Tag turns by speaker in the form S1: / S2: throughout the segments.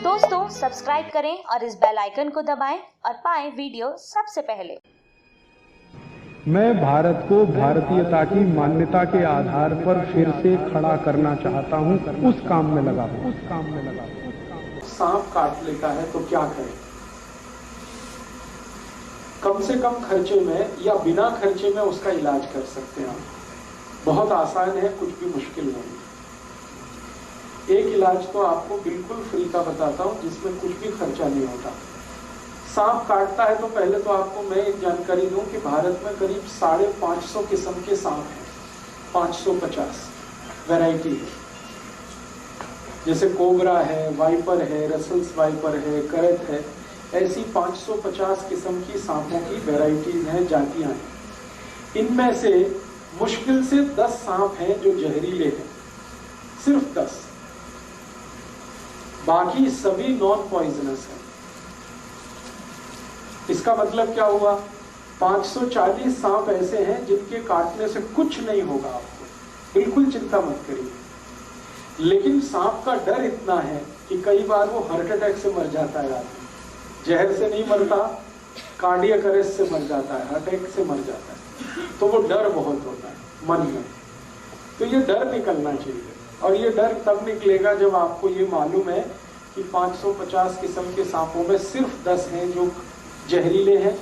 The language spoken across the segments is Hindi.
S1: दोस्तों सब्सक्राइब करें और इस बेल आइकन को दबाएं और पाएं वीडियो सबसे पहले।
S2: मैं भारत को भारतीयता की मान्यता के आधार पर फिर से खड़ा करना चाहता हूं, उस काम में लगा हूं।
S3: सांप काट लेता है तो क्या करें? कम से कम खर्चे में या बिना खर्चे में उसका इलाज कर सकते हैं आप। बहुत आसान है, कुछ भी मुश्किल नहीं। एक इलाज तो आपको बिल्कुल फ्री का बताता हूं जिसमें कुछ भी खर्चा नहीं होता। सांप काटता है तो पहले तो आपको मैं एक जानकारी दूं कि भारत में करीब 550 किस्म के सांप हैं। 550 वैरायटी है, जैसे कोबरा है, वाइपर है, रसल्स वाइपर है, करत है। ऐसी 550 किस्म की सांपों की वैरायटीज हैं, जातियां हैं। इनमें से मुश्किल से 10 सांप हैं जो जहरीले हैं, सिर्फ 10। बाकी सभी नॉन पॉइजनस हैं। इसका मतलब क्या हुआ? 540 सांप ऐसे हैं जिनके काटने से कुछ नहीं होगा आपको, बिल्कुल चिंता मत करिए। लेकिन सांप का डर इतना है कि कई बार वो हार्ट अटैक से मर जाता है आदमी। जहर से नहीं मरता, कार्डियक अरेस्ट से मर जाता है, हार्ट अटैक से मर जाता है। तो वो डर बहुत होता है मन में। तो ये डर निकलना चाहिए, और ये डर तब निकलेगा जब आपको ये मालूम है कि 550 किस्म के सांपों में सिर्फ 10 हैं जो जहरीले हैं,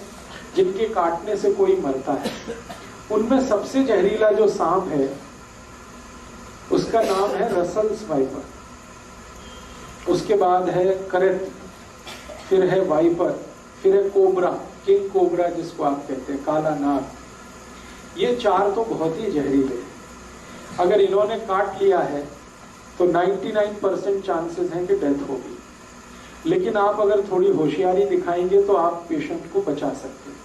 S3: जिनके काटने से कोई मरता है। उनमें सबसे जहरीला जो सांप है उसका नाम है रसल्स वाइपर, उसके बाद है करत, फिर है वाइपर, फिर है कोबरा, किंग कोबरा जिसको आप कहते हैं, काला नाग। ये 4 तो बहुत ही जहरीले हैं। अगर इन्होंने काट लिया है तो 99% चांसेस हैं कि डेथ होगी। लेकिन आप अगर थोड़ी होशियारी दिखाएंगे तो आप पेशेंट को बचा सकते हैं।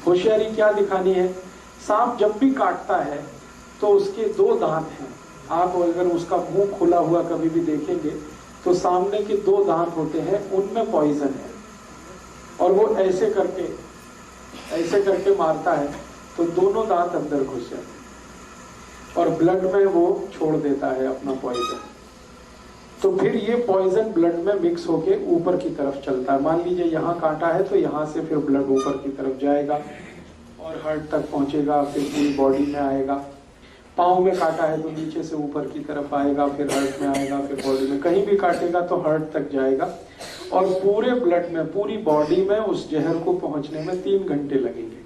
S3: होशियारी क्या दिखानी है? सांप जब भी काटता है तो उसके 2 दांत हैं। आप अगर उसका मुंह खुला हुआ कभी भी देखेंगे तो सामने के 2 दांत होते हैं, उनमें पॉइजन है, और वो ऐसे करके मारता है तो दोनों दांत अंदर घुस जाते हैं और ब्लड में वो छोड़ देता है अपना पॉइजन। तो फिर ये पॉइजन ब्लड में मिक्स होके ऊपर की तरफ चलता है। मान लीजिए यहाँ काटा है तो यहाँ से फिर ब्लड ऊपर की तरफ जाएगा और हार्ट तक पहुंचेगा, फिर पूरी बॉडी में आएगा। पाँव में काटा है तो नीचे से ऊपर की तरफ आएगा, फिर हार्ट में आएगा, फिर बॉडी में। कहीं भी काटेगा तो हार्ट तक जाएगा, और पूरे ब्लड में, पूरी बॉडी में उस जहर को पहुंचने में 3 घंटे लगेंगे।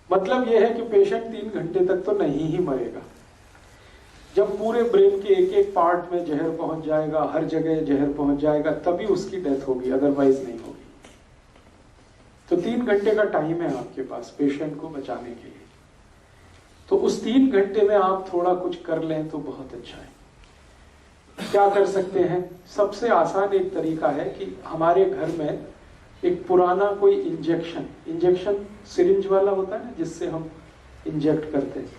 S3: मतलब यह है कि पेशेंट 3 घंटे तक तो नहीं ही मरेगा। जब पूरे ब्रेन के एक एक पार्ट में जहर पहुंच जाएगा, हर जगह जहर पहुंच जाएगा, तभी उसकी डेथ होगी, अदरवाइज नहीं होगी। तो 3 घंटे का टाइम है आपके पास पेशेंट को बचाने के लिए। तो उस 3 घंटे में आप थोड़ा कुछ कर लें तो बहुत अच्छा है। क्या कर सकते हैं? सबसे आसान एक तरीका है कि हमारे घर में एक पुराना कोई इंजेक्शन सिरिंज वाला होता है ना, जिससे हम इंजेक्ट करते हैं,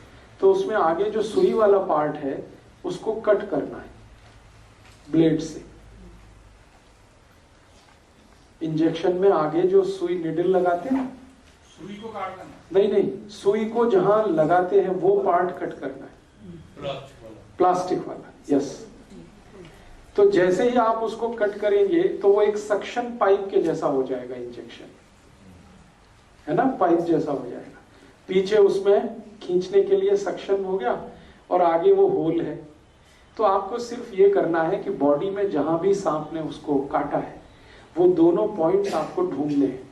S3: तो उसमें आगे जो सुई वाला पार्ट है उसको कट करना है ब्लेड से। इंजेक्शन में आगे जो सुई निडल लगाते हैं,
S4: सुई को काटना?
S3: नहीं, सुई को जहां लगाते हैं वो पार्ट कट करना है, प्लास्टिक वाला। यस। तो जैसे ही आप उसको कट करेंगे तो वो एक सक्शन पाइप के जैसा हो जाएगा, इंजेक्शन है ना, पाइप जैसा हो जाएगा। पीछे उसमें खींचने के लिए सक्शन हो गया और आगे वो होल है। तो आपको सिर्फ ये करना है कि बॉडी में जहां भी सांप ने उसको काटा है वो दोनों पॉइंट्स आपको ढूंढने हैं,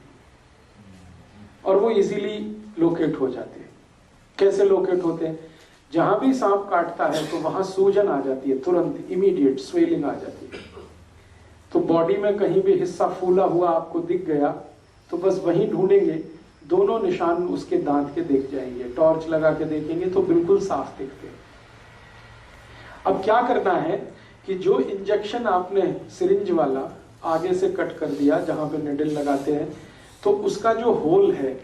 S3: और वो इजीली लोकेट हो जाते हैं। कैसे लोकेट होते हैं? जहां भी सांप काटता है तो वहां सूजन आ जाती है, तुरंत इमीडिएट स्वेलिंग आ जाती है। तो बॉडी में कहीं भी हिस्सा फूला हुआ आपको दिख गया तो बस वहीं ढूंढेंगे, दोनों निशान उसके दांत के दिख जाएंगे। टॉर्च लगा के देखेंगे तो बिल्कुल साफ दिखते हैं। अब क्या करना है कि जो इंजेक्शन आपने सिरिंज वाला आगे से कट कर दिया जहां पे निडल लगाते हैं, तो उसका जो होल है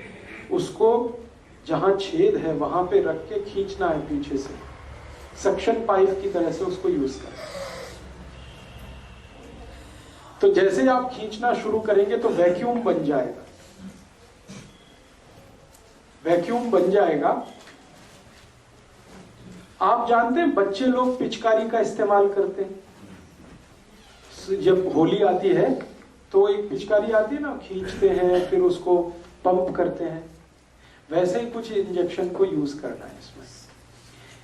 S3: उसको जहां छेद है वहां पे रख के खींचना है पीछे से, सक्शन पाइप की तरह से उसको यूज करना। तो जैसे ही आप खींचना शुरू करेंगे तो वैक्यूम बन जाएगा। वैक्यूम बन जाएगा। आप जानते हैं बच्चे लोग पिचकारी का इस्तेमाल करते हैं, जब होली आती है तो एक पिचकारी आती है ना, खींचते हैं फिर उसको पंप करते हैं, वैसे ही कुछ इंजेक्शन को यूज करना है। इसमें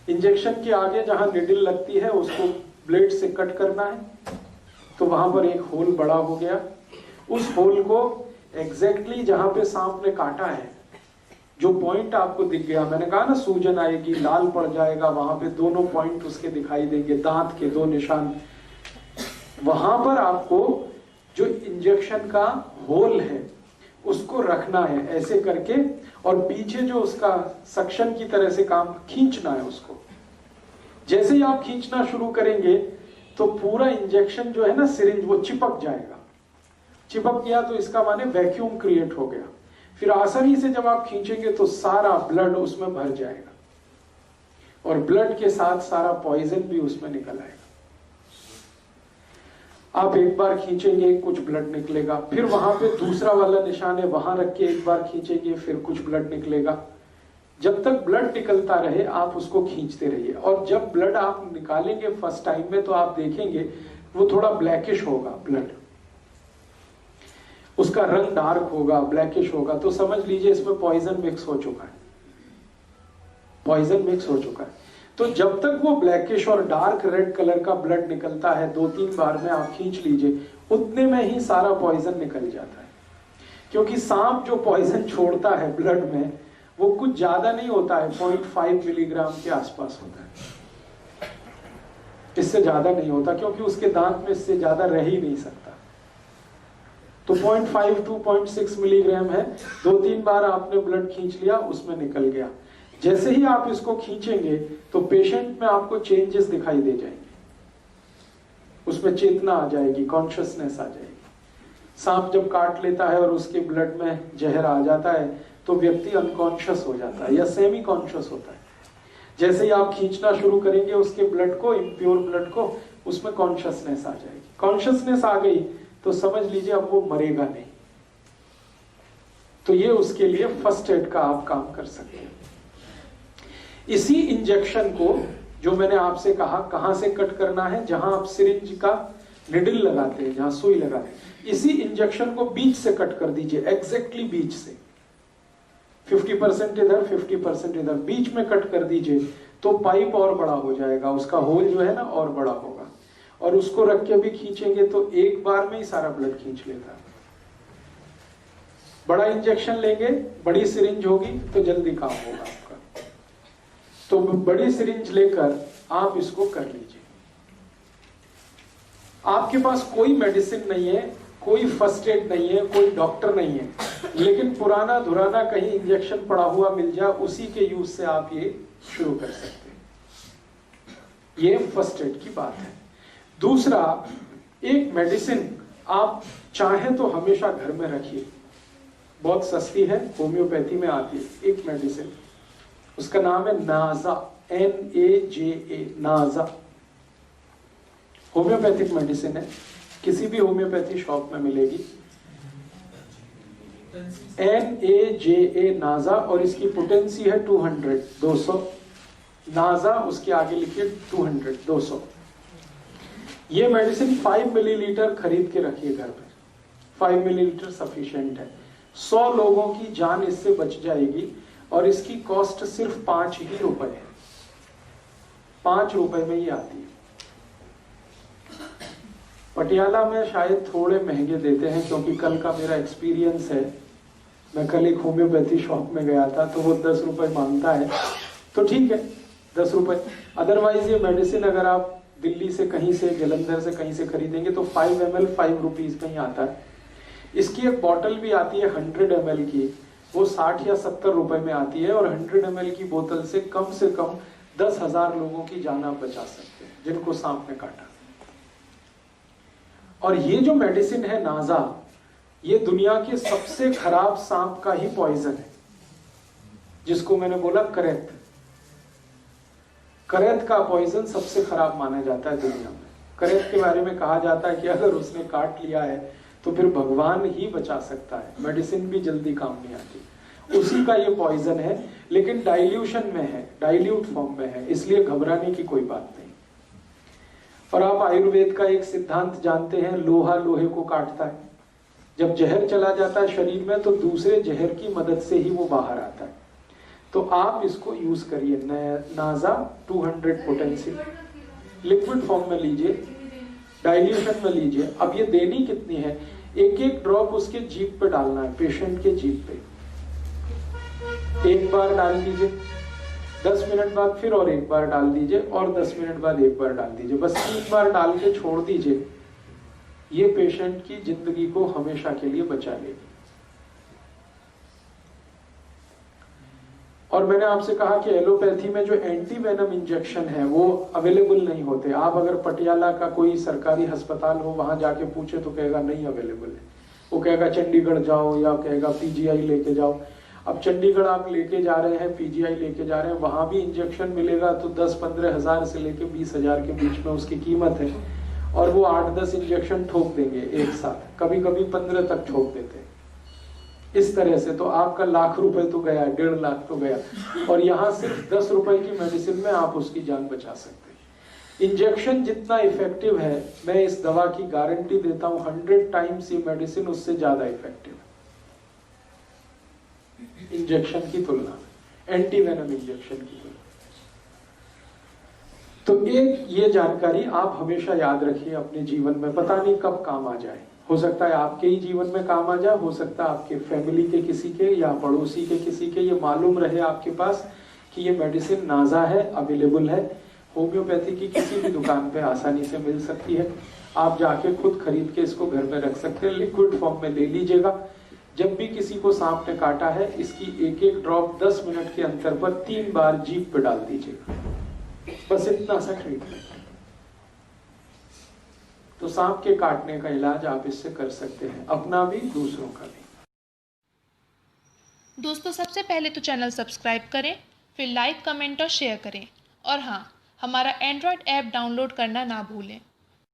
S3: इंजेक्शन के आगे जहां निडल लगती है उसको ब्लेड से कट करना है, तो वहां पर एक होल बड़ा हो गया। उस होल को एग्जैक्टली जहां पे सांप ने काटा है, जो पॉइंट आपको दिख गया, मैंने कहा ना सूजन आएगी, लाल पड़ जाएगा, वहां पे दोनों पॉइंट उसके दिखाई देंगे, दांत के 2 निशान, वहां पर आपको जो इंजेक्शन का होल है उसको रखना है ऐसे करके, और पीछे जो उसका सक्शन की तरह से काम खींचना है उसको। जैसे ही आप खींचना शुरू करेंगे तो पूरा इंजेक्शन जो है ना सिरिंज वो चिपक जाएगा। चिपक गया तो इसका माने वैक्यूम क्रिएट हो गया। फिर आसानी से जब आप खींचेंगे तो सारा ब्लड उसमें भर जाएगा, और ब्लड के साथ सारा पॉइजन भी उसमें निकल आएगा। आप एक बार खींचेंगे कुछ ब्लड निकलेगा, फिर वहां पे दूसरा वाला निशान है वहां रख के एक बार खींचेंगे फिर कुछ ब्लड निकलेगा। जब तक ब्लड निकलता रहे आप उसको खींचते रहिए, और जब ब्लड आप निकालेंगे फर्स्ट टाइम में तो आप देखेंगे वो थोड़ा ब्लैकिश होगा, ब्लड उसका रंग डार्क होगा, ब्लैकिश होगा, तो समझ लीजिए इसमें पॉइजन मिक्स हो चुका है, पॉइजन मिक्स हो चुका है। तो जब तक वो ब्लैकिश और डार्क रेड कलर का ब्लड निकलता है 2-3 बार में आप खींच लीजिए, उतने में ही सारा पॉइजन निकल जाता है। क्योंकि सांप जो पॉइजन छोड़ता है ब्लड में वो कुछ ज्यादा नहीं होता है, 0.5 मिलीग्राम के आसपास होता है, इससे ज्यादा नहीं होता, क्योंकि उसके दांत में इससे ज्यादा रह ही नहीं सकता। तो 0.5 to 0.6 मिलीग्राम है। 2-3 बार आपने ब्लड खींच लिया, उसमें निकल गया। जैसे ही आप इसको खींचेंगे तो पेशेंट में आपको चेंजेस दिखाई दे जाएंगे, उसमें चेतना आ जाएगी, कॉन्शियसनेस आ जाएगी। सांप जब काट लेता है और उसके ब्लड में जहर आ जाता है तो व्यक्ति अनकॉन्शियस हो जाता है या सेमी कॉन्शियस होता है। जैसे ही आप खींचना शुरू करेंगे उसके ब्लड को, इम्प्योर ब्लड को, उसमें कॉन्शियसनेस आ जाएगी। कॉन्शियसनेस आ गई तो समझ लीजिए अब वो मरेगा नहीं। तो ये उसके लिए फर्स्ट एड का आप काम कर सकते हैं। इसी इंजेक्शन को जो मैंने आपसे कहा कहां से कट करना है, जहां आप सिरिंज का निडल लगाते हैं, जहां सुई लगाते हैं, इसी इंजेक्शन को बीच से कट कर दीजिए, एग्जैक्टली बीच से 50% इधर 50% इधर, बीच में कट कर दीजिए तो पाइप और बड़ा हो जाएगा, उसका होल जो है ना और बड़ा होगा। और उसको रख के भी खींचेंगे तो एक बार में ही सारा ब्लड खींच लेता है। बड़ा इंजेक्शन लेंगे, बड़ी सिरिंज होगी तो जल्दी काम होगा आपका। तो बड़ी सिरिंज लेकर आप इसको कर लीजिए। आपके पास कोई मेडिसिन नहीं है, कोई फर्स्ट एड नहीं है, कोई डॉक्टर नहीं है, लेकिन पुराना धुराना कहीं इंजेक्शन पड़ा हुआ मिल जाए, उसी के यूज से आप ये शुरू कर सकते हैं। ये फर्स्ट एड की बात है। दूसरा, एक मेडिसिन आप चाहें तो हमेशा घर में रखिए, बहुत सस्ती है, होम्योपैथी में आती है एक मेडिसिन, उसका नाम है नाजा, NAJA, नाजा। होम्योपैथिक मेडिसिन है, किसी भी होम्योपैथी शॉप में मिलेगी। NAJA नाजा, और इसकी पोटेंसी है 200 नाजा, उसके आगे लिखिए 200। ये मेडिसिन 5 मिलीलीटर खरीद के रखिए घर पे, 5 मिलीलीटर सफिशिएंट है। 100 लोगों की जान इससे बच जाएगी, और इसकी कॉस्ट सिर्फ 5 ही रुपए है, 5 रुपए में ही आती है। पटियाला में शायद थोड़े महंगे देते हैं, क्योंकि कल का मेरा एक्सपीरियंस है, मैं कल एक होम्योपैथी शॉप में गया था तो वो 10 रुपए मांगता है, तो ठीक है 10 रुपए। अदरवाइज ये मेडिसिन अगर आप दिल्ली से कहीं से, जलंधर से कहीं से खरीदेंगे तो 5 ml 5 रुपीज में ही आता है। इसकी एक बॉटल भी आती है 100 ml की, वो 60 या 70 रुपए में आती है, और 100 ml की बोतल से कम 10,000 लोगों की जान आप बचा सकते हैं जिनको सांप ने काटा। और ये जो मेडिसिन है नाजा, ये दुनिया के सबसे खराब सांप का ही पॉइजन है, जिसको मैंने बोला करैत। करैत का पॉइजन सबसे खराब माना जाता है दुनिया में। करैत के बारे में कहा जाता है कि अगर उसने काट लिया है तो फिर भगवान ही बचा सकता है, मेडिसिन भी जल्दी काम नहीं आती। उसी का ये पॉइजन है, लेकिन डाइल्यूशन में है, डाइल्यूट फॉर्म में है, इसलिए घबराने की कोई बात नहीं। और आप आयुर्वेद का एक सिद्धांत जानते हैं, लोहा लोहे को काटता है। जब जहर चला जाता है शरीर में तो दूसरे जहर की मदद से ही वो बाहर आता है। तो आप इसको यूज करिए, नाजा 200 पोटेंसी लिक्विड फॉर्म में लीजिए, डाइल्यूशन में लीजिए। अब ये देनी कितनी है, एक एक ड्रॉप उसके जीभ पे डालना है, पेशेंट के जीभ पे। एक बार डाल दीजिए, 10 मिनट बाद फिर और एक बार डाल दीजिए, और 10 मिनट बाद एक बार डाल दीजिए। बस 3 बार डाल के छोड़ दीजिए। ये पेशेंट की जिंदगी को हमेशा के लिए बचा लेगी। और मैंने आपसे कहा कि एलोपैथी में जो एंटी वेनम इंजेक्शन है वो अवेलेबल नहीं होते। आप अगर पटियाला का कोई सरकारी अस्पताल हो, वहां जाके पूछे तो कहेगा नहीं अवेलेबल है। वो कहेगा चंडीगढ़ जाओ, या कहेगा पीजीआई लेके जाओ। अब चंडीगढ़ आप लेके जा रहे हैं, पीजीआई लेके जा रहे हैं, वहां भी इंजेक्शन मिलेगा तो 10-15 हजार से लेके 20 हजार के बीच में उसकी कीमत है। और वो 8-10 इंजेक्शन ठोक देंगे एक साथ, कभी कभी 15 तक ठोक देते हैं। इस तरह से तो आपका लाख रुपए तो गया, 1.5 लाख तो गया। और यहाँ सिर्फ 10 रुपए की मेडिसिन में आप उसकी जान बचा सकते हैं। इंजेक्शन जितना इफेक्टिव है, मैं इस दवा की गारंटी देता हूं 100 टाइम्स ये मेडिसिन उससे ज्यादा इफेक्टिव है इंजेक्शन की तुलना में, एंटी वेनम इंजेक्शन की तुलना। तो एक ये जानकारी आप हमेशा याद रखिए अपने जीवन में, पता नहीं कब काम आ जाए। हो सकता है आपके ही जीवन में काम आ जाए, हो सकता है आपके फैमिली के किसी के या पड़ोसी के किसी के। ये मालूम रहे आपके पास कि ये मेडिसिन नाजा है, अवेलेबल है, होम्योपैथी की किसी भी दुकान पे आसानी से मिल सकती है। आप जाके खुद खरीद के इसको घर में रख सकते हैं, लिक्विड फॉर्म में ले लीजिएगा। जब भी किसी को सांप ने काटा है, इसकी एक एक ड्रॉप 10 मिनट के अंतर पर 3 बार जीभ पे डाल दीजिएगा। बस इतना सा ट्रीटमेंट। तो सांप के काटने का इलाज आप इससे कर सकते हैं, अपना भी दूसरों का भी।
S4: दोस्तों, सबसे पहले तो चैनल सब्सक्राइब करें, फिर लाइक, कमेंट और शेयर करें। और हाँ, हमारा एंड्रॉयड ऐप डाउनलोड करना ना भूलें।